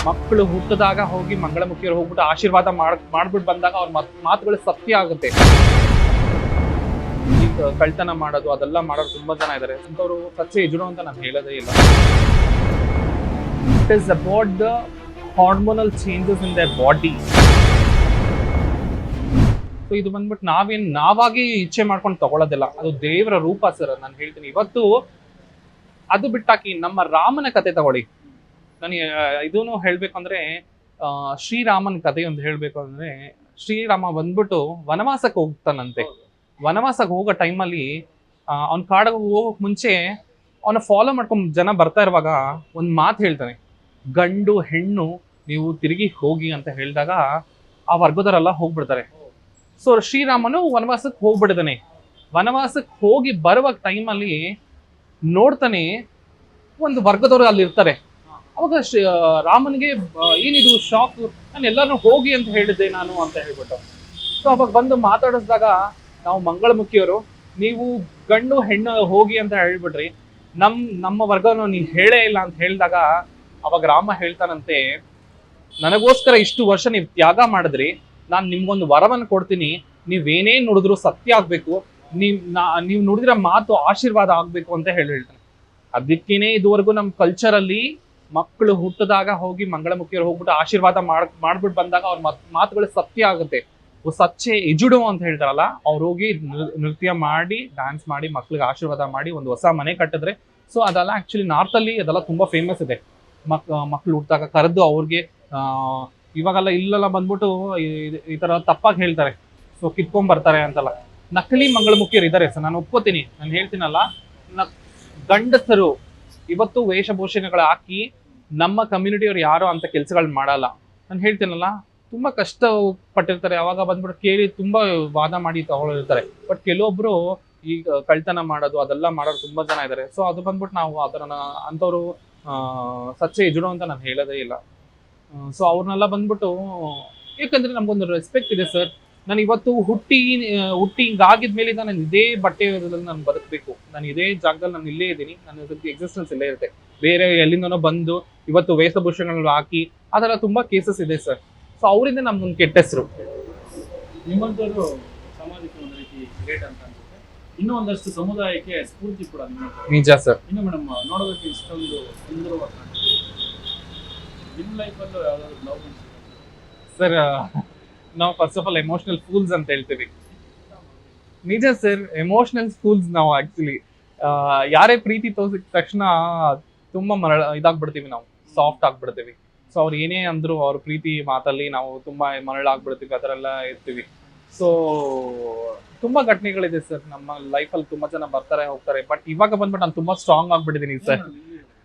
ಮಕ್ಕಳು ಹುಟ್ಟಿದಾಗ ಹೋಗಿ ಮಂಗಳಮುಖಿಯರು ಹೋಗ್ಬಿಟ್ಟು ಆಶೀರ್ವಾದ ಮಾಡ್ಬಿಟ್ಟು ಬಂದಾಗ ಅವ್ರ ಮಾತುಗಳು ಸತ್ಯ ಆಗುತ್ತೆ. ಈಗ ಕಳ್ತನ ಮಾಡೋದು ಅದೆಲ್ಲ ಮಾಡೋರು ತುಂಬಾ ಜನ ಇದ್ದಾರೆ. ಅಂತವ್ರು ಸತ್ಯ ಇದ್ರು ಅಂತ ನಾನು ಹೇಳೋದೇ ಇಲ್ಲ. It is about the hormonal changes in their body. So ಇದು ಬಂದ್ಬಿಟ್ಟು ನಾವಾಗಿ ಇಚ್ಛೆ ಮಾಡ್ಕೊಂಡು ತಗೊಳ್ಳೋದಿಲ್ಲ, ಅದು ದೇವರ ರೂಪ ಸರ್. ನಾನು ಹೇಳ್ತೀನಿ ಇವತ್ತು ಅದು ಬಿಟ್ಟಾಕಿ ನಮ್ಮ ರಾಮನ ಕತೆ ತಗೊಳ್ಳಿ. ನನಗೆ ಇದೂನು ಹೇಳ್ಬೇಕು ಅಂದ್ರೆ ಶ್ರೀರಾಮನ್ ಕತೆ ಒಂದು ಹೇಳ್ಬೇಕು ಅಂದ್ರೆ, ಶ್ರೀರಾಮ ಬಂದ್ಬಿಟ್ಟು ವನವಾಸಕ್ಕೆ ಹೋಗ್ತಾನಂತೆ. ವನವಾಸಕ್ಕೆ ಹೋಗೋ ಟೈಮಲ್ಲಿ ಅವ್ನ ಕಾಡಿಗೆ ಹೋಗೋಕ್ ಮುಂಚೆ ಅವನ ಫಾಲೋ ಮಾಡ್ಕೊಂಡ್ ಜನ ಬರ್ತಾ ಇರುವಾಗ ಒಂದ್ ಮಾತು ಹೇಳ್ತಾನೆ, ಗಂಡು ಹೆಣ್ಣು ನೀವು ತಿರುಗಿ ಹೋಗಿ ಅಂತ ಹೇಳಿದಾಗ ಆ ವರ್ಗದವರೆಲ್ಲ ಹೋಗ್ಬಿಡ್ತಾರೆ. ಸೊ ಶ್ರೀರಾಮನು ವನವಾಸಕ್ಕೆ ಹೋಗ್ಬಿಡ್ತಾನೆ. ವನವಾಸಕ್ಕೆ ಹೋಗಿ ಬರುವ ಟೈಮಲ್ಲಿ ನೋಡ್ತಾನೆ ಒಂದು ವರ್ಗದವರು ಅಲ್ಲಿ ಇರ್ತಾರೆ. ಅವಾಗ ರಾಮನಿಗೆ ಏನಿದು ಶಾಕ್, ನಾನು ಎಲ್ಲರೂ ಹೋಗಿ ಅಂತ ಹೇಳಿದ್ದೆ ನಾನು ಅಂತ ಹೇಳ್ಬಿಟ್ಟು. ಸೊ ಅವಾಗ ಬಂದು ಮಾತಾಡಿಸಿದಾಗ, ನಾವು ಮಂಗಳಮುಖಿಯವರು, ನೀವು ಗಂಡು ಹೆಣ್ಣು ಹೋಗಿ ಅಂತ ಹೇಳ್ಬಿಟ್ರಿ, ನಮ್ಮ ವರ್ಗವನ್ನು ನೀವು ಹೇಳೇ ಇಲ್ಲ ಅಂತ ಹೇಳಿದಾಗ ಅವಾಗ ರಾಮ ಹೇಳ್ತಾನಂತೆ, ನನಗೋಸ್ಕರ ಇಷ್ಟು ವರ್ಷ ನೀವು ತ್ಯಾಗ ಮಾಡಿದ್ರಿ, ನಾನು ನಿಮ್ಗೊಂದು ವರವನ್ನು ಕೊಡ್ತೀನಿ, ನೀವೇನೇ ನುಡಿದ್ರು ಸತ್ಯ ಆಗ್ಬೇಕು, ನೀವು ನುಡಿದಿರೋ ಮಾತು ಆಶೀರ್ವಾದ ಆಗ್ಬೇಕು ಅಂತ ಹೇಳ್ತಾನೆ. ಅದಕ್ಕೇನೆ ಇದುವರೆಗೂ ನಮ್ಮ ಕಲ್ಚರಲ್ಲಿ ಮಕ್ಕಳು ಹುಟ್ಟಿದಾಗ ಹೋಗಿ ಮಂಗಳಮುಖಿಯರು ಹೋಗ್ಬಿಟ್ಟು ಆಶೀರ್ವಾದ ಮಾಡ್ಬಿಟ್ಟು ಬಂದಾಗ ಅವ್ರ ಮಾತುಗಳು ಸತ್ಯ ಆಗುತ್ತೆ. ಸಚ್ಚೆ ಎಜುಡು ಅಂತ ಹೇಳ್ತಾರಲ್ಲ, ಅವ್ರು ಹೋಗಿ ನೃತ್ಯ ಮಾಡಿ ಡ್ಯಾನ್ಸ್ ಮಾಡಿ ಮಕ್ಳಿಗೆ ಆಶೀರ್ವಾದ ಮಾಡಿ ಒಂದು ಹೊಸ ಮನೆ ಕಟ್ಟಿದ್ರೆ. ಸೊ ಅದೆಲ್ಲ ಆಕ್ಚುಲಿ ನಾರ್ತ್ ಅಲ್ಲಿ ಅದೆಲ್ಲ ತುಂಬಾ ಫೇಮಸ್ ಇದೆ. ಮಕ್ಳು ಹುಟ್ಟಿದಾಗ ಕರೆದು ಅವ್ರಿಗೆ ಇವಾಗೆಲ್ಲ ಇಲ್ಲೆಲ್ಲ ಬಂದ್ಬಿಟ್ಟು ಈ ತರ ತಪ್ಪಾಗಿ ಹೇಳ್ತಾರೆ, ಸೊ ಕಿತ್ಕೊಂಡ್ ಬರ್ತಾರೆ ಅಂತಲ್ಲ. ನಕಲಿ ಮಂಗಳಮುಖಿಯರು ಇದ್ದಾರೆ ಸರ್, ನಾನು ಒಪ್ಕೋತೀನಿ. ನಾನು ಹೇಳ್ತೀನಲ್ಲ, ಗಂಡಸರು ಇವತ್ತು ವೇಷಭೂಷಣಗಳು ಹಾಕಿ ನಮ್ಮ ಕಮ್ಯುನಿಟಿಯವ್ರು ಯಾರೋ ಅಂತ ಕೆಲ್ಸಗಳು ಮಾಡಲ್ಲ. ನಾನು ಹೇಳ್ತೀನಲ್ಲ, ತುಂಬಾ ಕಷ್ಟ ಪಟ್ಟಿರ್ತಾರೆ. ಅವಾಗ ಬಂದ್ಬಿಟ್ಟು ಕೇಳಿ ತುಂಬಾ ವಾದ ಮಾಡಿ ತಗೊಳ್ಳಿರ್ತಾರೆ. ಬಟ್ ಕೆಲವೊಬ್ರು ಈಗ ಕಳ್ತನ ಮಾಡೋದು ಅದೆಲ್ಲ ಮಾಡೋರು ತುಂಬಾ ಜನ ಇದ್ದಾರೆ. ಸೊ ಅದು ಬಂದ್ಬಿಟ್ಟು ನಾವು ಅದರ ಅಂತವ್ರು ಸಚ್ಚೆ ಇದ್ರು ಅಂತ ನಾನು ಹೇಳೋದೇ ಇಲ್ಲ. ಸೊ ಅವ್ರನ್ನೆಲ್ಲ ಬಂದ್ಬಿಟ್ಟು, ಯಾಕಂದ್ರೆ ನಮ್ಗೊಂದು ರೆಸ್ಪೆಕ್ಟ್ ಇದೆ ಸರ್. ನಾನು ಇವತ್ತು ಹುಟ್ಟಿ ಹಿಂಗಾಗಿದ್ಮೇಲೆ ನಾನು ಇದೇ ಬಟ್ಟೆ ನಾನು ಬದುಕಬೇಕು, ನಾನು ಇದೇ ಜಾಗದಲ್ಲಿ ನಾನು ಇಲ್ಲೇ ಇದ್ದೀನಿ, ನನ್ನ ಎಕ್ಸಿಸ್ಟೆನ್ಸ್ ಇಲ್ಲೇ ಇರುತ್ತೆ. ಬೇರೆ ಎಲ್ಲಿಂದನೋ ಬಂದು ಇವತ್ತು ವೇಷಭೂಷಣಗಳು ಹಾಕಿ ಅದೆಲ್ಲ ತುಂಬಾ ಕೇಸಸ್ ಇದೆ ಸರ್. ಸೊ ಅವರಿಂದ ನಮ್ಗೊಂದು ಕೆಟ್ಟ ಹೆಸರು. ನಿಮ್ಮಂಥವ್ರು ಸಮಾಜಕ್ಕೆ ಒಂದು ರೀತಿ ಗ್ರೇಟ್ ಅಂತ ಅನ್ಸುತ್ತೆ. ಇನ್ನೂ ಒಂದಷ್ಟು ಸಮುದಾಯಕ್ಕೆ ಸ್ಫೂರ್ತಿ ಕೂಡ ನಿಜ ಸರ್. ಇನ್ನು ಮೇಡಮ್ ನೋಡೋದಕ್ಕೆ ಇಷ್ಟೊಂದು ಸುಂದರವಾಗಿ ನಿಮ್ಮ ಲೈಫಲ್ಲೂ ಯಾವ್ದಾದ್ರು ಲವ್ ಸರ್, ನಾವು first of all emotional fools ಅಂತ ಹೇಳ್ತೀವಿ. ನಿಜ ಸರ್, ಎಮೋಷನಲ್ ಫೂಲ್ಸ್ ನಾವು ಆಕ್ಚುಲಿ. ಯಾರೇ ಪ್ರೀತಿ ತೋರಿಸಿದ ತಕ್ಷಣ ತುಂಬಾ ಇದಾಗ್ಬಿಡ್ತೀವಿ, ನಾವು ಸಾಫ್ಟ್ ಆಗ್ಬಿಡ್ತೀವಿ. ಸೊ ಅವ್ರು ಏನೇ ಅಂದ್ರು ಅವ್ರ ಪ್ರೀತಿ ಮಾತಲ್ಲಿ ನಾವು ತುಂಬಾ ಮರಳಾಗ್ಬಿಡ್ತೀವಿ, ಅದರೆಲ್ಲ ಇರ್ತೀವಿ. ಸೊ ತುಂಬಾ ಘಟನೆಗಳಿದೆ ಸರ್ ನಮ್ಮ ಲೈಫಲ್ಲಿ. ತುಂಬಾ ಜನ ಬರ್ತಾರೆ ಹೋಗ್ತಾರೆ. ಬಟ್ ಇವಾಗ ಬಂದ್ಬಿಟ್ಟು ನಾನು ತುಂಬಾ ಸ್ಟ್ರಾಂಗ್ ಆಗ್ಬಿಟ್ಟಿದ್ದೀನಿ ಸರ್.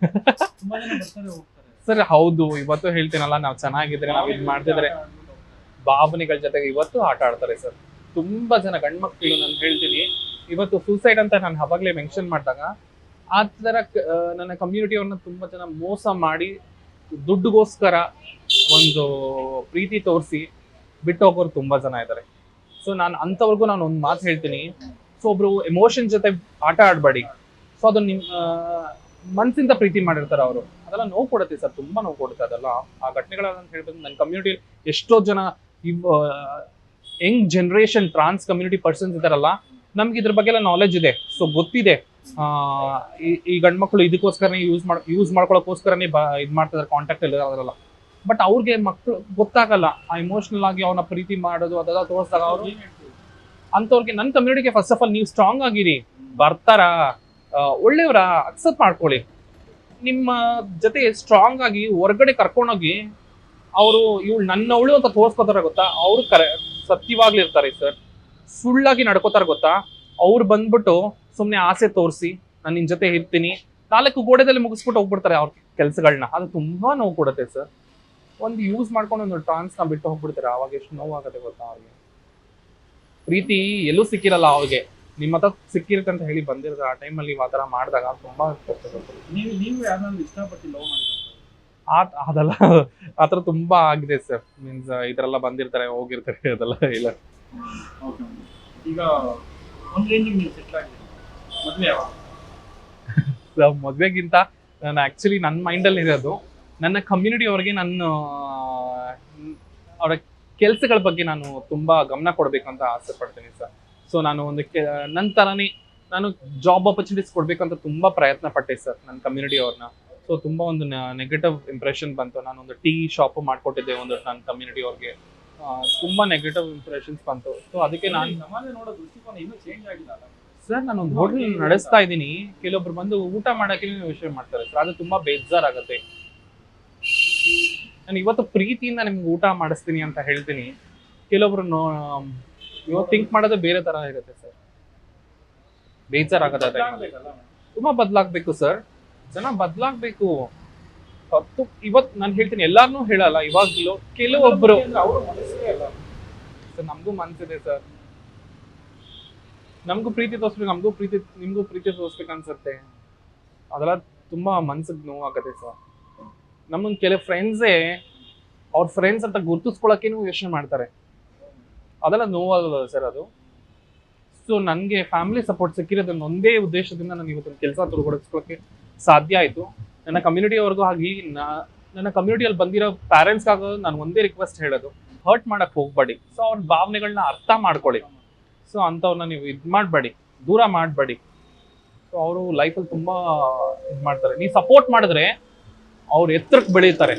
ತುಂಬಾ ಜನ ಬರ್ತಾರೆ ಹೋಗ್ತಾರೆ ಸರ್. ಹೌದು, ಇವತ್ತು ಹೇಳ್ತೀನಲ್ಲ, ನಾವು ಚೆನ್ನಾಗಿದ್ರೆ ನಾವ್ ಇದ್ ಮಾಡ್ತಿದ್ರೆ ಭಾವನೆಗಳ ಜೊತೆಗೆ ಇವತ್ತು ಆಟ ಆಡ್ತಾರೆ ಸರ್. ತುಂಬಾ ಜನ ಗಂಡ್ಮಕ್ಳು ನಾನು ಹೇಳ್ತೀನಿ, ಇವತ್ತು ಸೂಸೈಡ್ ಅಂತ ನಾನು ಅವಾಗಲೇ ಮೆನ್ಷನ್ ಮಾಡಿದಾಗ ಆ ತರ ನನ್ನ ಕಮ್ಯುನಿಟಿಯವ್ರನ್ನ ತುಂಬಾ ಜನ ಮೋಸ ಮಾಡಿ ದುಡ್ಡುಗೋಸ್ಕರ ಒಂದು ಪ್ರೀತಿ ತೋರಿಸಿ ಬಿಟ್ಟು ಹೋಗೋರು ತುಂಬಾ ಜನ ಇದ್ದಾರೆ. ಸೊ ನಾನು ಅಂಥವ್ರಿಗೂ ನಾನು ಒಂದು ಮಾತು ಹೇಳ್ತೀನಿ, ಸೊ ಒಬ್ರು ಎಮೋಷನ್ ಜೊತೆ ಆಟ ಆಡಬೇಡಿ. ಸೊ ಅದು ಮನ್ಸಿಂದ ಪ್ರೀತಿ ಮಾಡಿರ್ತಾರೆ ಅವರು, ಅದೆಲ್ಲ ನೋವು ಕೊಡುತ್ತೆ ಸರ್, ತುಂಬಾ ನೋವು ಕೊಡುತ್ತೆ ಅದೆಲ್ಲ. ಆ ಘಟನೆಗಳನ್ನ ಹೇಳ್ಬೇಕು. ನನ್ನ ಕಮ್ಯುನಿಟಿ ಎಷ್ಟೋ ಜನ ಯಂಗ್ ಜನರೇಷನ್ ಟ್ರಾನ್ಸ್ ಕಮ್ಯುನಿಟಿ ಪರ್ಸನ್ಸ್ ಇದಾರಲ್ಲ, ನಮ್ಗೆ ಇದ್ರ ಬಗ್ಗೆ ಎಲ್ಲ ನಾಲೆಜ್ ಇದೆ. ಸೊ ಗೊತ್ತಿದೆ ಈ ಗಂಡ್ಮಕ್ಳು ಇದಕ್ಕೋಸ್ಕರನೇ ಯೂಸ್ ಮಾಡ್ಕೊಳ್ಳೋಕ್ಕೋಸ್ಕರನೇ ಇದ್ ಮಾಡ್ತಿದಾರೆ, ಕಾಂಟ್ಯಾಕ್ಟ್ ಅಲ್ಲಿ ಅದರಲ್ಲ. ಬಟ್ ಅವ್ರಿಗೆ ಮಕ್ಳು ಗೊತ್ತಾಗಲ್ಲ ಆ ಇಮೋಷನಲ್ ಆಗಿ ಅವನ ಪ್ರೀತಿ ಮಾಡೋದು ಅದೆಲ್ಲ ತೋರಿಸಿದಾಗ ಅವರು ಅಂತವ್ರಿಗೆ. ನನ್ನ ಕಮ್ಯುನಿಟಿಗೆ ಫಸ್ಟ್ ಆಫ್ ಆಲ್ ನೀವು ಸ್ಟ್ರಾಂಗ್ ಆಗಿರಿ, ಬರ್ತಾರ ಒಳ್ಳೆಯವರ ಅಕ್ಸೆಪ್ಟ್ ಮಾಡ್ಕೊಳ್ಳಿ. ನಿಮ್ಮ ಜೊತೆ ಸ್ಟ್ರಾಂಗ್ ಆಗಿ ಹೊರಗಡೆ ಕರ್ಕೊಂಡೋಗಿ ಅವರು ಇವಳು ನನ್ನವಳು ಅಂತ ತೋರಿಸ್ಕೋತಾರೆ ಗೊತ್ತಾ, ಅವ್ರು ಸತ್ಯವಾಗ್ಲಿರ್ತಾರೆ ಸರ್. ಸುಳ್ಳಾಗಿ ನಡ್ಕೋತಾರೆ ಗೊತ್ತಾ, ಅವ್ರು ಬಂದ್ಬಿಟ್ಟು ಸುಮ್ಮನೆ ಆಸೆ ತೋರಿಸಿ ನಾನು ನಿನ್ ಜೊತೆ ಇರ್ತೀನಿ 4 ಗೋಡೆದಲ್ಲಿ ಮುಗಿಸ್ಬಿಟ್ಟು ಹೋಗ್ಬಿಡ್ತಾರೆ ಅವ್ರ ಕೆಲ್ಸಗಳನ್ನ. ಅದು ತುಂಬಾ ನೋವು ಕೊಡುತ್ತೆ ಸರ್. ಒಂದು ಯೂಸ್ ಮಾಡ್ಕೊಂಡು ಒಂದು ಟ್ರಾನ್ಸ್ನ ಬಿಟ್ಟು ಹೋಗ್ಬಿಡ್ತಾರೆ, ಅವಾಗ ಎಷ್ಟು ನೋವಾಗುತ್ತೆ ಗೊತ್ತಾ ಅವ್ರಿಗೆ. ಪ್ರೀತಿ ಎಲ್ಲೂ ಸಿಕ್ಕಿರಲ್ಲ ಅವ್ರಿಗೆ, ನಿಮ್ಮ ಹತ್ರ ಸಿಕ್ಕಿರುತ್ತೆ ಅಂತ ಹೇಳಿ ಬಂದಿರೋದು. ಆ ಟೈಮಲ್ಲಿ ಆ ಥರ ಮಾಡಿದಾಗ ತುಂಬಾ ನೀವು ಯಾರನ್ನ ಇಷ್ಟಪಟ್ಟು ಲವ್ ಮಾಡಿದ್ರೆ ಅದೆಲ್ಲ ಆ ಥರ ತುಂಬಾ ಆಗಿದೆ ಸರ್. ಮೀನ್ಸ್ ಈ ಥರ ಎಲ್ಲ ಬಂದಿರ್ತಾರೆ ಹೋಗಿರ್ತಾರೆ, ಅದೆಲ್ಲ ಇಲ್ಲ. ಈಗ ಒಂದು ರೇಂಜಿಗೆ ನೀವು ಸೆಟ್ಲ್ ಆಗಿದೆ, ಮದುವೆ ಯಾವಾಗ? ಮದ್ವೆಗಿಂತ ನಾನು ಆಕ್ಚುಲಿ ನನ್ನ ಮೈಂಡಲ್ಲಿ ಇರೋದು ನನ್ನ ಕಮ್ಯುನಿಟಿ ಅವ್ರಿಗೆ ನಾನು ಅವರ ಕೆಲಸಗಳ ಬಗ್ಗೆ ನಾನು ತುಂಬಾ ಗಮನ ಕೊಡಬೇಕು ಅಂತ ಆಸೆ ಪಡ್ತೀನಿ ಸರ್. ಸೊ ನಾನು ಒಂದು ನನ್ನ ತರನೇ ನಾನು ಜಾಬ್ ಆಪರ್ಚುನಿಟೀಸ್ ಕೊಡ್ಬೇಕು ಅಂತ ತುಂಬಾ ಪ್ರಯತ್ನ ಪಟ್ಟೆ ಸರ್ ನನ್ನ ಕಮ್ಯುನಿಟಿ ಅವ್ರನ್ನ. ಸೊ ತುಂಬಾ ಒಂದು ನೆಗೆಟಿವ್ ಇಂಪ್ರೆಷನ್ ಬಂತು. ನಾನು ಒಂದು ಟೀ ಶಾಪ್ ಮಾಡ್ಕೊಟ್ಟಿದ್ದೆ ಒಂದು ನನ್ನ ಕಮ್ಯುನಿಟಿ ಅವ್ರಿಗೆ, ತುಂಬಾ ನೆಗೆಟಿವ್ ಇಂಪ್ರೆಷನ್ಸ್ ಬಂತು. ಸೊ ಅದಕ್ಕೆ ನಾನು ಸಮಾಜ ನೋಡೋ ದೃಷ್ಟಿಕೋನ ಇನ್ನೂ ಚೇಂಜ್ ಆಗಿಲ್ಲ ಅಲ್ಲ? ಸರ್ ನಾನು ಒಂದು ಹೋಟೆಲ್ ನಡೆಸ್ತಾ ಇದ್ದೀನಿ, ಕೆಲವೊಬ್ರು ಬಂದು ಊಟ ಮಾಡಕ್ಕೆ ವಿಷಯ ಮಾಡ್ತಾರೆ ಸರ್, ಅದು ತುಂಬಾ ಬೇಜಾರಾಗತ್ತೆ. ನಾನು ಇವತ್ತು ಪ್ರೀತಿಯಿಂದ ನಿಮ್ಗೆ ಊಟ ಮಾಡಿಸ್ತೀನಿ ಅಂತ ಹೇಳ್ತೀನಿ, ಕೆಲವೊಬ್ರು ಇವತ್ತು ಥಿಂಕ್ ಮಾಡೋದೇ ಬೇರೆ ತರ ಇರುತ್ತೆ ಸರ್, ಬೇಜಾರಾಗತ್ತೆ. ಬದಲಾಗ್ಬೇಕಲ್ಲ? ತುಂಬಾ ಬದಲಾಗ್ಬೇಕು ಸರ್, ಜನ ಬದಲಾಗ್ಬೇಕು. ಇವತ್ತು ನಾನು ಹೇಳ್ತೀನಿ, ಎಲ್ಲಾರ್ನೂ ಹೇಳಲ್ಲ, ಇವಾಗ್ಲೂ ಕೆಲವೊಬ್ರು. ಅವ್ರ ಮನಸ್ಸೇ ಅಲ್ಲ ಸರ್ ನಮಗೂ ಮನ್ಸಿದೆ ಸರ್, ನಮಗೂ ಪ್ರೀತಿ ತೋರಿಸ್ಬೇಕು, ನಿಮ್ಗೂ ಪ್ರೀತಿ ತೋರಿಸ್ಬೇಕು ಅನ್ಸುತ್ತೆ. ಅದೆಲ್ಲ ತುಂಬಾ ಮನ್ಸಿಗೆ ನೋವಾಗತ್ತೆ ಸರ್. ನಮ್ಮೊಂದು ಕೆಲವು ಫ್ರೆಂಡ್ಸೇ ಅವ್ರ ಫ್ರೆಂಡ್ಸ್ ಅಂತ ಗುರ್ತಿಸ್ಕೊಳಕ್ಕೇನು ಯೋಚನೆ ಮಾಡ್ತಾರೆ, ಅದೆಲ್ಲ ನೋವಾಗಲ್ಲ ಸರ್ ಅದು. ಸೊ ನನಗೆ ಫ್ಯಾಮಿಲಿ ಸಪೋರ್ಟ್ ಸಿಕ್ಕಿರೋದನ್ನ ಒಂದೇ ಉದ್ದೇಶದಿಂದ ನಾನು ಇವತ್ತೊಂದು ಕೆಲಸ ತೊಡಗಿಸ್ಕೊಳ್ಳೋಕ್ಕೆ ಸಾಧ್ಯ ಆಯಿತು. ನನ್ನ ಕಮ್ಯುನಿಟಿಯವ್ರಿಗೂ ಆಗಿ ನನ್ನ ಕಮ್ಯುನಿಟಿಯಲ್ಲಿ ಬಂದಿರೋ ಪ್ಯಾರೆಂಟ್ಸ್ಗಾಗ ನಾನು ಒಂದೇ ರಿಕ್ವೆಸ್ಟ್ ಹೇಳೋದು, ಹರ್ಟ್ ಮಾಡಕ್ಕೆ ಹೋಗ್ಬೇಡಿ. ಸೊ ಅವ್ರ ಭಾವನೆಗಳನ್ನ ಅರ್ಥ ಮಾಡ್ಕೊಳ್ಳಿ. ಸೊ ಅಂಥವ್ರನ್ನ ನೀವು ಇದು ಮಾಡಬೇಡಿ, ದೂರ ಮಾಡಬೇಡಿ. ಸೊ ಅವರು ಲೈಫಲ್ಲಿ ತುಂಬ ಇದು ಮಾಡ್ತಾರೆ. ನೀವು ಸಪೋರ್ಟ್ ಮಾಡಿದ್ರೆ ಅವ್ರು ಎತ್ತರಕ್ಕೆ ಬೆಳೀತಾರೆ.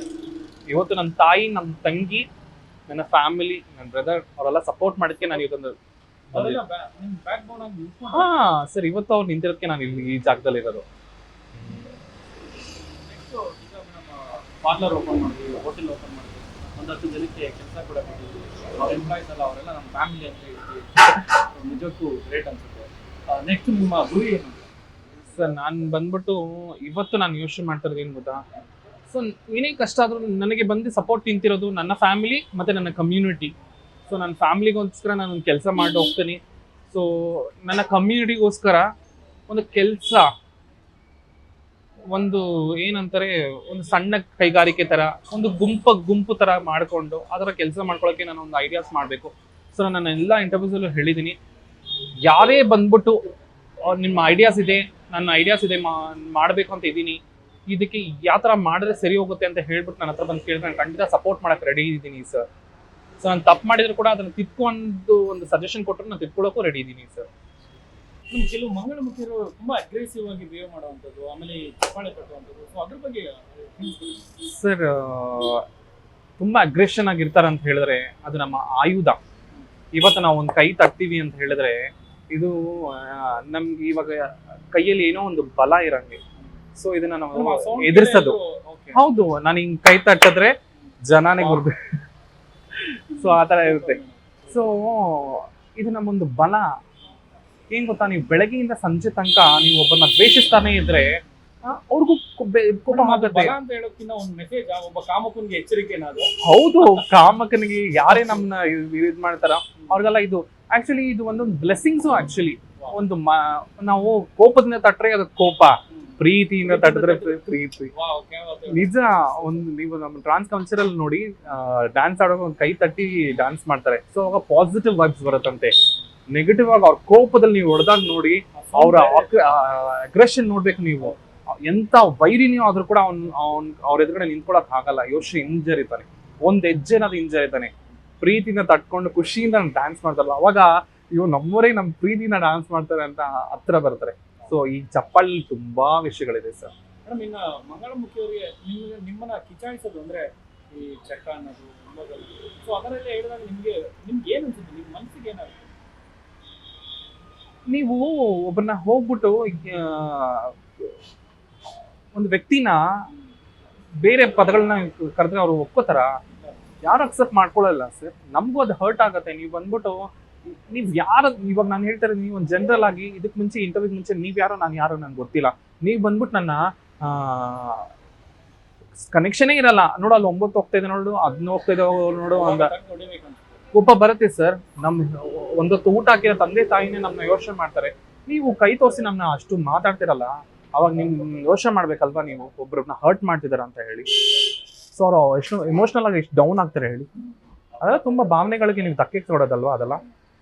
ಇವತ್ತು ನನ್ನ ತಾಯಿ, ನನ್ನ ತಂಗಿ, ನನ್ನ ಫ್ಯಾಮಿಲಿ, ನನ್ನ ಬ್ರದರ್ ಅವರೆಲ್ಲ ಸಪೋರ್ಟ್ ಮಾಡೋಕ್ಕೆ ನಾನು ಇವತ್ತೊಂದು ನಿಮ್ ಬ್ಯಾಕ್ ಬೋನ್ ಆಗಿ ನಿಂತ್ಕೊಂಡು ಹಾ ಸರ್, ಇವತ್ತು ಅವ್ರು ನಿಂತಿರೋದಕ್ಕೆ ನಾನು ಇಲ್ಲಿ ಈ ಜಾಗದಲ್ಲಿ ಇರೋದು. ನೆಕ್ಸ್ಟ್ ಈಗ ನಮ್ಮ ಪಾರ್ಲರ್ ಓಪನ್ ಮಾಡಿದ್ವಿ, ಹೋಟೆಲ್ ಓಪನ್ ಮಾಡಿದ್ವಿ, ಒಂದಷ್ಟು ಜನಕ್ಕೆ ಕೆಲಸ ಕೂಡ ಕೊಟ್ಟಿದ್ವಿ. ಅವ್ರ ಎಂಪ್ಲಾಯ್ಸ್ ಎಲ್ಲ ಅವರೆಲ್ಲ ನಮ್ಮ ಫ್ಯಾಮಿಲಿ ಅಂತ ಹೇಳ್ತೀವಿ, ನಿಜಕ್ಕೂ ಗ್ರೇಟ್ ಅನ್ಸುತ್ತೆ. ನೆಕ್ಸ್ಟ್ ನಿಮ್ಮ ಗುರಿ ಏನು? ಸರ್ ನಾನು ಬಂದ್ಬಿಟ್ಟು ಇವತ್ತು ನಾನು ಯೋಚನೆ ಮಾಡ್ತಾ ಇರೋದು ಏನು ಗೊತ್ತಾ, ಸೊ ಏನೇ ಕಷ್ಟ ಆದರೂ ನನಗೆ ಬಂದು ಸಪೋರ್ಟ್ ನಿಂತಿರೋದು ನನ್ನ ಫ್ಯಾಮಿಲಿ ಮತ್ತು ನನ್ನ ಕಮ್ಯುನಿಟಿ. ಸೊ ನನ್ನ ಫ್ಯಾಮಿಲಿಗೋಸ್ಕರ ನಾನು ಒಂದು ಕೆಲಸ ಮಾಡಿ ಹೋಗ್ತೀನಿ. ಸೊ ನನ್ನ ಕಮ್ಯುನಿಟಿಗೋಸ್ಕರ ಒಂದು ಕೆಲಸ, ಒಂದು ಏನಂತಾರೆ, ಒಂದು ಸಣ್ಣ ಕೈಗಾರಿಕೆ ಥರ, ಒಂದು ಗುಂಪು ಥರ ಮಾಡಿಕೊಂಡು ಅದರ ಕೆಲಸ ಮಾಡ್ಕೊಳ್ಳೋಕ್ಕೆ ನಾನು ಒಂದು ಐಡಿಯಾಸ್ ಮಾಡಬೇಕು. ಸೊ ನಾನು ಎಲ್ಲ ಇಂಟರ್ವ್ಯೂಸಲ್ಲೂ ಹೇಳಿದ್ದೀನಿ, ಯಾರೇ ಬಂದ್ಬಿಟ್ಟು ನಿಮ್ಮ ಐಡಿಯಾಸ್ ಇದೆ, ನನ್ನ ಐಡಿಯಾಸ್ ಇದೆ, ಮಾಡಬೇಕು ಅಂತ ಇದ್ದೀನಿ, ಇದಕ್ಕೆ ಯಾವ ಥರ ಮಾಡಿದ್ರೆ ಸರಿ ಹೋಗುತ್ತೆ ಅಂತ ಹೇಳ್ಬಿಟ್ಟು ನನ್ನ ಹತ್ರ ಬಂದು ಕೇಳಿದ್ರೆ ನಾನು ಖಂಡಿತ ಸಪೋರ್ಟ್ ಮಾಡೋಕ್ಕೆ ರೆಡಿ ಇದ್ದೀನಿ ಸರ್. ಸೊ ನಾನು ತಪ್ಪು ಮಾಡಿದ್ರು ಕೂಡ ಅದನ್ನು ತಿದ್ಕೊಂಡು ಒಂದು ಸಜೆಷನ್ ಕೊಟ್ಟರು ನಾನು ತಿದ್ಕೊಳ್ಳೋಕ್ಕೂ ರೆಡಿ ಇದ್ದೀನಿ ಸರ್. ಕೆಲವು ಮಂಗಳಮುಖಿಯರು ತುಂಬಾ ಅಗ್ರೆಸಿವ್ ಆಗಿ ಬಿಹೇವ್ ಮಾಡುವಂಥದ್ದು, ಆಮೇಲೆ ಚಪ್ಪಾಳೆ ತಟ್ಟುವಂಥದ್ದು, ಸೊ ಅದ್ರ ಬಗ್ಗೆ ಸರ್ ತುಂಬ ಅಗ್ರೆಷನ್ ಆಗಿರ್ತಾರೆ ಅಂತ ಹೇಳಿದ್ರೆ ಅದು ನಮ್ಮ ಆಯುಧ. ಇವತ್ತು ನಾವು ಒಂದು ಕೈ ತಟ್ತೀವಿ ಅಂತ ಹೇಳಿದ್ರೆ ಇದು ನಮ್ಗೆ ಇವಾಗ ಕೈಯಲ್ಲಿ ಏನೋ ಒಂದು ಬಲ ಇರಂಗೆ. ಸೊ ಇದನ್ನ ನಾವು ಎದುರಿಸೋದು. ಹೌದು, ನಾನು ಹಿಂಗ್ ಕೈ ತಟ್ಟಿದ್ರೆ ಜನನೇ ಗುರ್ಬೇಕು. ಸೊ ಆ ಥರ ಇರುತ್ತೆ. ಸೊ ಇದು ನಮ್ಮೊಂದು ಬಲ. ಏನ್ ಗೊತ್ತಾ, ನೀವು ಬೆಳಗ್ಗೆಯಿಂದ ಸಂಜೆ ತನಕ ನೀವು ಒಬ್ಬರನ್ನ ದ್ವೇಷಿಸ್ತಾನೆ ಇದ್ರೆ ಅವ್ರಿಗೂ ಕೋಪ ಆಗುತ್ತೆ ಅಂತ ಹೇಳೋಕ್ಕಿಂತ ಒಂದು ಮೆಸೇಜ್ ಒಬ್ಬ ಕಾಮಕನಿಗೆ ಎಚ್ಚರಿಕೆ ಏನಾದ್ರು. ಹೌದು, ಕಾಮಕನಿಗೆ ಯಾರೇ ನಮ್ಮನ್ನ ಇದು ಮಾಡ್ತಾರ ಅವ್ರಿಗೆಲ್ಲ ಇದು ಆಕ್ಚುಲಿ ಇದು ಒಂದೊಂದು ಬ್ಲೆಸ್ಸಿಂಗ್ಸು. ಆಕ್ಚುಲಿ ಒಂದು ನಾವು ಕೋಪದಿಂದ ತಟ್ರೆ ಅದು ಕೋಪ, ಪ್ರೀತಿಯಿಂದ ತಟ್ಟಿದ್ರೆ ಪ್ರೀತಿ. ನಿಜ. ಒಂದು ನೀವು ನಮ್ಮ ಟ್ರಾನ್ಸ್ ಕಲ್ಚರಲ್ ನೋಡಿ, ಡ್ಯಾನ್ಸ್ ಆಡೋಕೆ ಒಂದು ಕೈ ತಟ್ಟಿ ಡ್ಯಾನ್ಸ್ ಮಾಡ್ತಾರೆ. ಸೊ ಅವಾಗ ಪಾಸಿಟಿವ್ ವೈಬ್ಸ್ ಬರುತ್ತಂತೆ. ನೆಗೆಟಿವ್ ಆಗಿ ಅವ್ರ ಕೋಪದಲ್ಲಿ ನೀವು ಹೊಡೆದಾಗ ನೋಡಿ, ಅವರ ಅಗ್ರೆಷನ್ ನೋಡ್ಬೇಕು ನೀವು. ಎಂತ ವೈರಿ ನೀವು ಆದ್ರೂ ಕೂಡ ಅವ್ರ ಎದುರುಗಡೆ ನಿಂತ್ಕೊಳಕ್ ಆಗಲ್ಲ. ಯೋಶಿ ಹಿಂಜರಿತಾನೆ, ಒಂದ್ ಹೆಜ್ಜೆನಾದ್ರು ಹಿಂಜರಿತಾನೆ. ಪ್ರೀತಿಯಿಂದ ತಟ್ಕೊಂಡು ಖುಷಿಯಿಂದ ಡ್ಯಾನ್ಸ್ ಮಾಡ್ತಾರಲ್ಲ, ಅವಾಗ ಇವ್ ನಮ್ಮವರೇ ನಮ್ಮ ಪ್ರೀತಿಯಿಂದ ಡ್ಯಾನ್ಸ್ ಮಾಡ್ತಾರೆ ಅಂತ ಹತ್ರ ಬರ್ತಾರೆ. ಸೊ ಈ ಚಪ್ಪಾಳಿ ತುಂಬಾ ವಿಷಯಗಳಿದೆ ಸರ್. ಮೇಡಮ್, ಇನ್ನು ಮಂಗಳಮುಖಿಯವರಿಗೆ ನಿಮ್ಮನ್ನ ಕಿಚಾಯಿಸೋದು ಅಂದ್ರೆ ಈ ಚಕ್ಕ ಅನ್ನೋದು, ಸೊ ಅದರಲ್ಲೇ ಹೇಳಿದಾಗ ನಿಮ್ಗೆ ಏನ್ ಅನ್ಸುತ್ತೆ, ನಿಮ್ ಮನಸ್ಸಿಗೆ ಏನಾಗುತ್ತೆ? ನೀವು ಒಬ್ಬರನ್ನ ಹೋಗ್ಬಿಟ್ಟು ಒಂದು ವ್ಯಕ್ತಿನ ಬೇರೆ ಪದಗಳನ್ನ ಕರೆದ್ರೆ ಅವ್ರು ಒಪ್ಕೋತಾರ? ಯಾರು ಅಕ್ಸೆಪ್ಟ್ ಮಾಡ್ಕೊಳ್ಳಲ್ಲ ಸರ್. ನಮಗೂ ಅದು ಹರ್ಟ್ ಆಗತ್ತೆ. ನೀವು ಬಂದ್ಬಿಟ್ಟು ನೀವ್ ಯಾರು, ಇವಾಗ ನಾನು ಹೇಳ್ತಾರೆ, ನೀವು ಒಂದು ಜನರಲ್ ಆಗಿ ಇದಕ್ಕೆ ಮುಂಚೆ ಇಂಟರ್ವ್ಯೂ ಮುಂಚೆ ನೀವ್ ಯಾರೋ ನಾನು ಯಾರೋ ನನ್ಗೆ ಗೊತ್ತಿಲ್ಲ, ನೀವ್ ಬಂದ್ಬಿಟ್ಟು ನನ್ನ ಕನೆಕ್ಷನೇ ಇರಲ್ಲ. ನೋಡು ಅಲ್ಲಿ 9 ಹೋಗ್ತಾ ಇದೆ ನೋಡು, 10 ಹೋಗ್ತಾ ಇದೆ ನೋಡು ಅಂತ ಕೋಪ ಬರುತ್ತೆ ಸರ್. ಒಂದೊತ್ತು ಊಟ ಹಾಕಿರೋ ತಂದೆ ತಾಯಿನೇ ನಮ್ಮನ್ನ ಯೋಚನೆ ಮಾಡ್ತಾರೆ. ನೀವು ಕೈ ತೋರಿಸಿ ನಮ್ಮನ್ನ ಅಷ್ಟು ಮಾತಾಡ್ತಿರಲ್ಲ, ಅವಾಗ ನಿಮ್ ಯೋಚನೆ ಮಾಡ್ಬೇಕಲ್ವಾ, ನೀವು ಒಬ್ರನ್ನ ಹರ್ಟ್ ಮಾಡ್ತಿದಾರ ಅಂತ ಹೇಳಿ. ಸೊ ಅವ್ರು ಎಷ್ಟು ಎಮೋಷನಲ್ ಆಗಿ ಎಷ್ಟು ಡೌನ್ ಆಗ್ತಾರೆ ಹೇಳಿ. ಅದೆಲ್ಲ ತುಂಬಾ ಭಾವನೆಗಳಿಗೆ ನೀವು ಧಕ್ಕೆ ಕೊಡೋದಲ್ವಾ, ಅದೆಲ್ಲ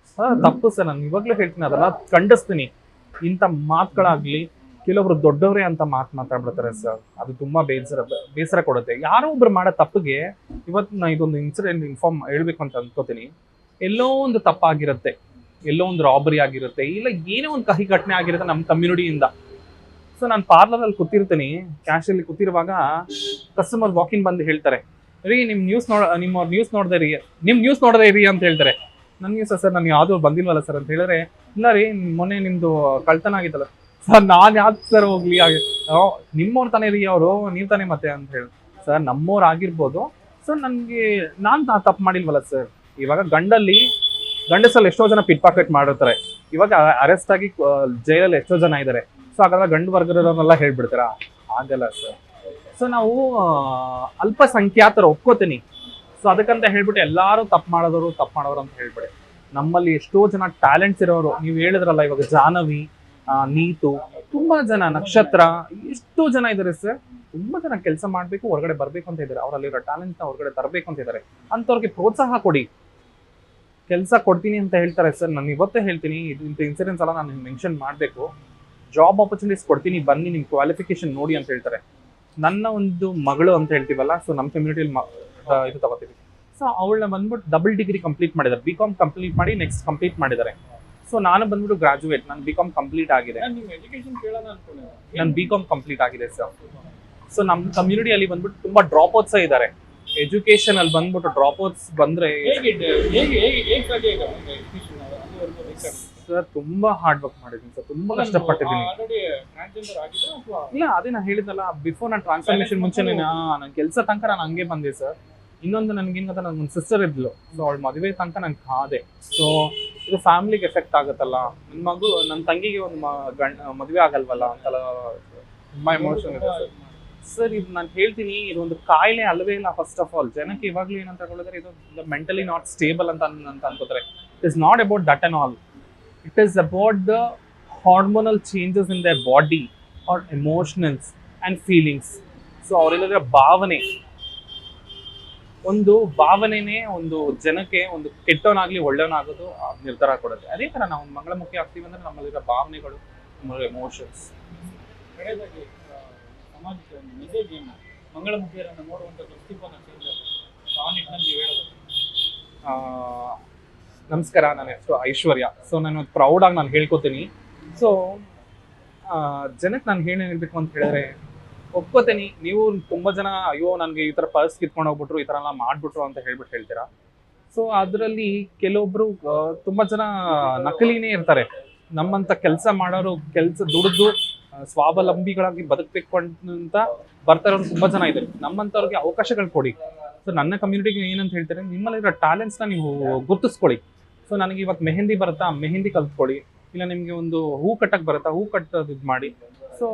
ತಪ್ಪು ಸರ್. ನಾನು ಇವಾಗ್ಲೂ ಹೇಳ್ತೀನಿ, ಅದೆಲ್ಲ ಖಂಡಿಸ್ತೀನಿ. ಇಂಥ ಮಾತುಗಳಾಗ್ಲಿ ಕೆಲವೊಬ್ರು ದೊಡ್ಡವರೇ ಅಂತ ಮಾತಾಡ್ಬಿಡ್ತಾರೆ ಸರ್. ಅದು ತುಂಬಾ ಬೇಸರ ಕೊಡುತ್ತೆ. ಯಾರೋ ಒಬ್ರು ಮಾಡೋ ತಪ್ಪಿಗೆ ಇವತ್ತು ನಾ ಇದೊಂದು ಇನ್ಸಿಡೆಂಟ್ ಹೇಳ್ಬೇಕು ಅಂತ ಅನ್ಕೋತೀನಿ. ಎಲ್ಲೋ ಒಂದು ತಪ್ಪಾಗಿರುತ್ತೆ, ಎಲ್ಲೋ ಒಂದು ರಾಬರಿ ಆಗಿರುತ್ತೆ, ಇಲ್ಲ ಏನೋ ಒಂದು ಕಹಿ ಘಟನೆ ಆಗಿರುತ್ತೆ ನಮ್ಮ ಕಮ್ಯುನಿಟಿಯಿಂದ. ಸೊ ನಾನು ಪಾರ್ಲರಲ್ಲಿ ಕೂತಿರ್ತೀನಿ, ಕ್ಯಾಶಲ್ಲಿ ಕೂತಿರುವಾಗ ಕಸ್ಟಮರ್ ವಾಕಿನ್ ಬಂದು ಹೇಳ್ತಾರೆ, ರೀ ನಿಮ್ಮ ನ್ಯೂಸ್ ನೋಡದೆ ರೀ ಅಂತ ಹೇಳ್ತಾರೆ. ನನ್ನ ನ್ಯೂಸ್ ಸರ್ ನಾನು ಯಾವ್ದು ಬಂದಿಲ್ವಲ್ಲ ಸರ್ ಅಂತ ಹೇಳಿದ್ರೆ, ಇಲ್ಲ ರೀ ಮೊನ್ನೆ ನಿಮ್ದು ಕಳ್ತನ ಆಗಿತ್ತಲ್ಲ ಸರ್. ನಾನು ಯಾವ್ದು ಸರ್ ಹೋಗ್ಲಿ, ನಿಮ್ಮವ್ರು ತಾನೇ ರೀ ಅವರು, ನೀವು ತಾನೇ ಮತ್ತೆ ಅಂತ ಹೇಳಿ. ಸರ್ ನಮ್ಮವ್ರು ಆಗಿರ್ಬೋದು, ಸೊ ನನಗೆ ನಾನು ತಪ್ಪು ಮಾಡಿಲ್ವಲ್ಲ ಸರ್. ಇವಾಗ ಗಂಡಸಲ್ಲಿ ಎಷ್ಟೋ ಜನ ಪಿಟ್ ಪಾಕೆಟ್ ಮಾಡಿರ್ತಾರೆ, ಇವಾಗ ಅರೆಸ್ಟ್ ಆಗಿ ಜೈಲಲ್ಲಿ ಎಷ್ಟೋ ಜನ ಇದ್ದಾರೆ. ಸೊ ಹಾಗಾದ್ರೆ ಗಂಡು ವರ್ಗದವ್ರನ್ನೆಲ್ಲ ಹೇಳ್ಬಿಡ್ತೀರಾ? ಆಗಲ್ಲ ಸರ್. ಸೊ ನಾವು ಅಲ್ಪಸಂಖ್ಯಾತರು ಒಪ್ಕೋತೀನಿ. ಸೊ ಅದಕ್ಕಂತ ಹೇಳ್ಬಿಟ್ಟು ಎಲ್ಲರೂ ತಪ್ಪು ಮಾಡೋರು ಅಂತ ಹೇಳ್ಬಿಡಿ. ನಮ್ಮಲ್ಲಿ ಎಷ್ಟೋ ಜನ ಟ್ಯಾಲೆಂಟ್ಸ್ ಇರೋರು, ನೀವು ಹೇಳಿದ್ರಲ್ಲ ಇವಾಗ ಜಾಹ್ನವಿ, ನೀತು, ತುಂಬಾ ಜನ, ನಕ್ಷತ್ರ, ಎಷ್ಟೋ ಜನ ಇದ್ದಾರೆ ಸರ್. ತುಂಬಾ ಜನ ಕೆಲಸ ಮಾಡ್ಬೇಕು, ಹೊರಗಡೆ ಬರ್ಬೇಕು ಅಂತ ಇದ್ದಾರೆ. ಅವರಲ್ಲಿರೋ ಟ್ಯಾಲೆಂಟ್ನ ಹೊರಗಡೆ ತರಬೇಕು ಅಂತ ಇದ್ದಾರೆ. ಅಂಥವ್ರಿಗೆ ಪ್ರೋತ್ಸಾಹ ಕೊಡಿ. ಕೆಲಸ ಕೊಡ್ತೀನಿ ಅಂತ ಹೇಳ್ತಾರೆ ಸರ್. ನಾನು ಇವತ್ತೇ ಹೇಳ್ತೀನಿ, ಇಂಥ ಇನ್ಸಿಡೆನ್ಸ್ ಎಲ್ಲ ನಾನು ಮೆನ್ಷನ್ ಮಾಡಬೇಕು. ಜಾಬ್ ಆಪರ್ಚುನಿಟೀಸ್ ಕೊಡ್ತೀನಿ, ಬನ್ನಿ, ನಿಮ್ಮ ಕ್ವಾಲಿಫಿಕೇಶನ್ ನೋಡಿ ಅಂತ ಹೇಳ್ತಾರೆ. ನನ್ನ ಒಂದು ಮಗಳು ಅಂತ ಹೇಳ್ತೀವಲ್ಲ, ಸೊ ನಮ್ಮ ಕಮ್ಯುನಿಟಿಯಲ್ಲಿ ಇದು ತಗೋತೀವಿ. ಸೊ ಅವಳನ್ನ ಬಂದ್ಬಿಟ್ಟು ಡಬಲ್ ಡಿಗ್ರಿ ಕಂಪ್ಲೀಟ್ ಮಾಡಿದ್ದಾರೆ. BCom ಕಂಪ್ಲೀಟ್ ಮಾಡಿ ನೆಕ್ಸ್ಟ್ ಕಂಪ್ಲೀಟ್ ಮಾಡಿದ್ದಾರೆ. ಸೊ ನಾನು ಬಂದ್ಬಿಟ್ಟು ಗ್ರಾಜುಯೇಟ್, ನಾನು BCom ಕಂಪ್ಲೀಟ್ ಆಗಿದೆ. ನಾನು BCom ಕಂಪ್ಲೀಟ್ ಆಗಿದೆ ಸರ್. ಸೊ ನಮ್ಮ ಕಮ್ಯುನಿಟಿಯಲ್ಲಿ ಬಂದ್ಬಿಟ್ಟು ತುಂಬಾ ಡ್ರಾಪ್ಔಟ್ಸ್ ಇದ್ದಾರೆ. ಎಜುಕೇಶನ್ ಅಲ್ಲಿ ಬಂದ್ಬಿಟ್ಟು ಡ್ರಾಪ್ಔಟ್ಸ್ ಬಂದ್ರೆ ಸರ್ ತುಂಬಾ ಹಾರ್ಡ್ ವರ್ಕ್ ಮಾಡಿದ್ದೀನಿ ಸರ್, ತುಂಬಾ ಕಷ್ಟಪಟ್ಟಿದ್ದೀನಿ. ಇಲ್ಲ ಅದೇ ನಾನು ಹೇಳಿದ್ನಲ್ಲ, ಬಿಫೋರ್ ನಾನು ಟ್ರಾನ್ಸ್ಫಾರ್ಮೇಶನ್ ಮುಂಚೆನೇ ನನ್ನ ಕೆಲಸ ತನಕ ನಾನು ಹಂಗೆ ಬಂದೆ ಸರ್. ಇನ್ನೊಂದು ನನಗೇನು ಗೊತ್ತಾ, ನನ್ನ ಸಿಸ್ಟರ್ ಇದ್ಲು. ಸೊ ಅವಳ ಮದುವೆ ತನಕ ನಂಗೆ ಕಾದೆ. ಸೊ ಇದು ಫ್ಯಾಮಿಲಿಗೆ ಎಫೆಕ್ಟ್ ಆಗುತ್ತಲ್ಲ, ನನ್ನ ತಂಗಿಗೆ ಒಂದು ಮದುವೆ ಆಗಲ್ವಲ್ಲ ಅಂತೆಲ್ಲ ತುಂಬಾ ಎಮೋಷನ್ ಇದೆ ಸರ್. ಇದು ನಾನು ಹೇಳ್ತೀನಿ, ಇದೊಂದು ಕಾಯಿಲೆ ಅಲ್ಲವೇ ಇಲ್ಲ. ಫಸ್ಟ್ ಆಫ್ ಆಲ್ ಜನಕ್ಕೆ ಇವಾಗಲೂ ಏನಂತ ಹೇಳಿದ್ರೆ, ಇದು ಮೆಂಟಲಿ ನಾಟ್ ಸ್ಟೇಬಲ್ ಅಂತ ಅನ್ಕೋತಾರೆ. It is not about that and all. It is about the hormonal changes in their body or emotions and feelings. So ಅವರೆಲ್ಲರ ಭಾವನೆನೇ ಒಂದು ಜನಕ್ಕೆ ಒಂದು ಕೆಟ್ಟವನಾಗ್ಲಿ ಒಳ್ಳೆಯವನಾಗೋದು ನಿರ್ಧಾರ ಕೊಡುತ್ತೆ. ಅದೇ ತರ ನಾವು ಮಂಗಳಮುಖಿ ಆಗ್ತೀವಿ ಅಂದ್ರೆ ನಮ್ಮಲ್ಲಿರೋ ಭಾವನೆಗಳು, ನಮ್ಮ ಎಮೋಷನ್ಸ್. ಸಮಾಜಕ್ಕೆ ಒಂದು ಮೆಸೇಜ್ ಏನು, ಮಂಗಳಮುಖಿಯರನ್ನು ನೋಡುವಂಥ ದೃಷ್ಟಿಕೋನ ಚೇಂಜ್ ಆ ನಿಟ್ಟಿನಲ್ಲಿ ಹೇಳೋದು. ನಮಸ್ಕಾರ, ನನ್ನ ಹೆಸರು ಐಶ್ವರ್ಯ. ಸೊ ನಾನು ಪ್ರೌಡಾಗಿ ನಾನು ಹೇಳ್ಕೊತೀನಿ. ಸೊ ಜನಕ್ಕೆ ನಾನು ಹೇಳ್ಬೇಕು ಅಂತ ಹೇಳಿದ್ರೆ, ಒಪ್ಕೋತೀನಿ, ನೀವು ತುಂಬ ಜನ ಅಯ್ಯೋ ನನಗೆ ಈ ಥರ ಪರ್ಸ್ ಕಿತ್ಕೊಂಡು ಹೋಗ್ಬಿಟ್ರು, ಈ ಥರ ಎಲ್ಲ ಮಾಡಿಬಿಟ್ರು ಅಂತ ಹೇಳ್ತೀರಾ. ಸೊ ಅದರಲ್ಲಿ ಕೆಲವೊಬ್ರು ತುಂಬ ಜನ ನಕಲಿನೇ ಇರ್ತಾರೆ. ನಮ್ಮಂಥ ಕೆಲಸ ಮಾಡೋರು, ದುಡಿದು ಸ್ವಾವಲಂಬಿಗಳಾಗಿ ಬದುಕಬೇಕು ಅಂತ ಬರ್ತಾರೋರು ತುಂಬ ಜನ ಇದ್ದಾರೆ. ನಮ್ಮಂಥವ್ರಿಗೆ ಅವಕಾಶಗಳು ಕೊಡಿ. ಸೊ ನನ್ನ ಕಮ್ಯುನಿಟಿಗೆ ಏನಂತ ಹೇಳ್ತಾರೆ, ನಿಮ್ಮಲ್ಲಿರೋ ಟ್ಯಾಲೆಂಟ್ಸ್ನ ನೀವು ಗುರುತಿಸ್ಕೊಳ್ಳಿ. ಸೊ ನನಗೆ ಇವತ್ತು ಮೆಹಂದಿ ಬರುತ್ತಾ, ಮೆಹಂದಿ ಕಲ್ತ್ಕೊಳ್ಳಿ. ಇಲ್ಲ ನಿಮಗೆ ಒಂದು ಹೂ ಕಟ್ಟಕ್ಕೆ ಬರುತ್ತಾ, ಹೂ ಕಟ್ಟೋದು ಇದು ಮಾಡಿ. ಸೊ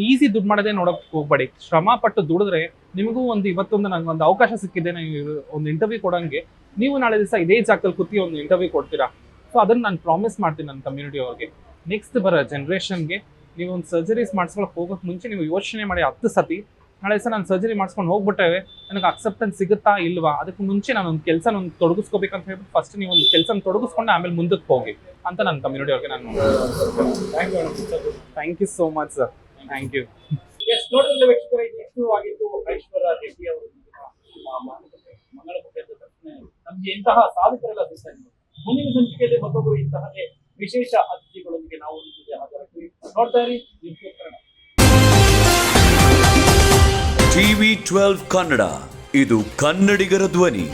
ಈಸಿ ದುಡ್ಡು ಮಾಡೋದೇ ನೋಡೋಕೆ ಹೋಗ್ಬೇಡಿ. ಶ್ರಮ ಪಟ್ಟು ದುಡಿದ್ರೆ ನಿಮಗೂ ಇವತ್ತೊಂದು ನನಗೆ ಒಂದು ಅವಕಾಶ ಸಿಕ್ಕಿದೆ, ನೀವು ಒಂದು ಇಂಟರ್ವ್ಯೂ ಕೊಡೋಂಗೆ, ನೀವು ನಾಳೆ ದಿವಸ ಇದೇ ಜಾಗದಲ್ಲಿ ಕೂತಿ ಒಂದು ಇಂಟರ್ವ್ಯೂ ಕೊಡ್ತೀರಾ. ಸೊ ಅದನ್ನು ನಾನು ಪ್ರಾಮಿಸ್ ಮಾಡ್ತೀನಿ ನನ್ನ ಕಮ್ಯುನಿಟಿ ಅವ್ರಿಗೆ. ನೆಕ್ಸ್ಟ್ ಬರೋ ಜನ್ರೇಷನ್ಗೆ ನೀವು ಒಂದು ಸರ್ಜರೀಸ್ ಮಾಡಿಸ್ಕೊಳಕ್ಕೆ ಹೋಗೋಕೆ ಮುಂಚೆ ನೀವು ಯೋಚನೆ ಮಾಡಿ 10 ಸತಿ, ನಾಳೆ ದಿವಸ ನಾನು ಸರ್ಜರಿ ಮಾಡಿಸ್ಕೊಂಡು ಹೋಗ್ಬಿಟ್ಟೆ ನನಗೆ ಅಕ್ಸೆಪ್ಟೆನ್ಸ್ ಸಿಗುತ್ತಾ ಇಲ್ವಾ, ಅದಕ್ಕೆ ಮುಂಚೆ ನಾನು ಒಂದು ಕೆಲಸ ತೊಡಗಿಸ್ಕೋಬೇಕಂತ ಹೇಳ್ಬಿಟ್ಟು ಫಸ್ಟ್ ನೀವು ಒಂದು ಕೆಲಸ ತೊಡಗಿಸ್ಕೊಂಡು ಆಮೇಲೆ ಮುಂದಕ್ಕೆ ಹೋಗಿ ಅಂತ ನನ್ನ ಕಮ್ಯುನಿಟಿ ಅವ್ರಿಗೆ ನಾನು thank you so much sir. Thank you. ಎಷ್ಟು ಆಗಿತ್ತು ಐಶ್ವರ್ಯ ರೆಡ್ಡಿ ಅವರು ಮಂಗಳಮುಖಿ ಅಂತ ತಕ್ಷಣ ನಮ್ಗೆ ಇಂತಹ ಸಾಧಕರೆಲ್ಲ ಸಿಗ್ತಾರೆ. ಮುಂದಿನ ಸಂಚಿಕೆಯಲ್ಲಿ ಮತ್ತೊಬ್ಬರು ಇಂತಹದೇ ವಿಶೇಷ ಅತಿಥಿಗಳೊಂದಿಗೆ ನಾವು ನೋಡ್ತಾ ಇರಿ ನ್ಯೂಸ್ ಕನ್ನಡ. TV12 ಕನ್ನಡ, ಇದು ಕನ್ನಡಿಗರ ಧ್ವನಿ.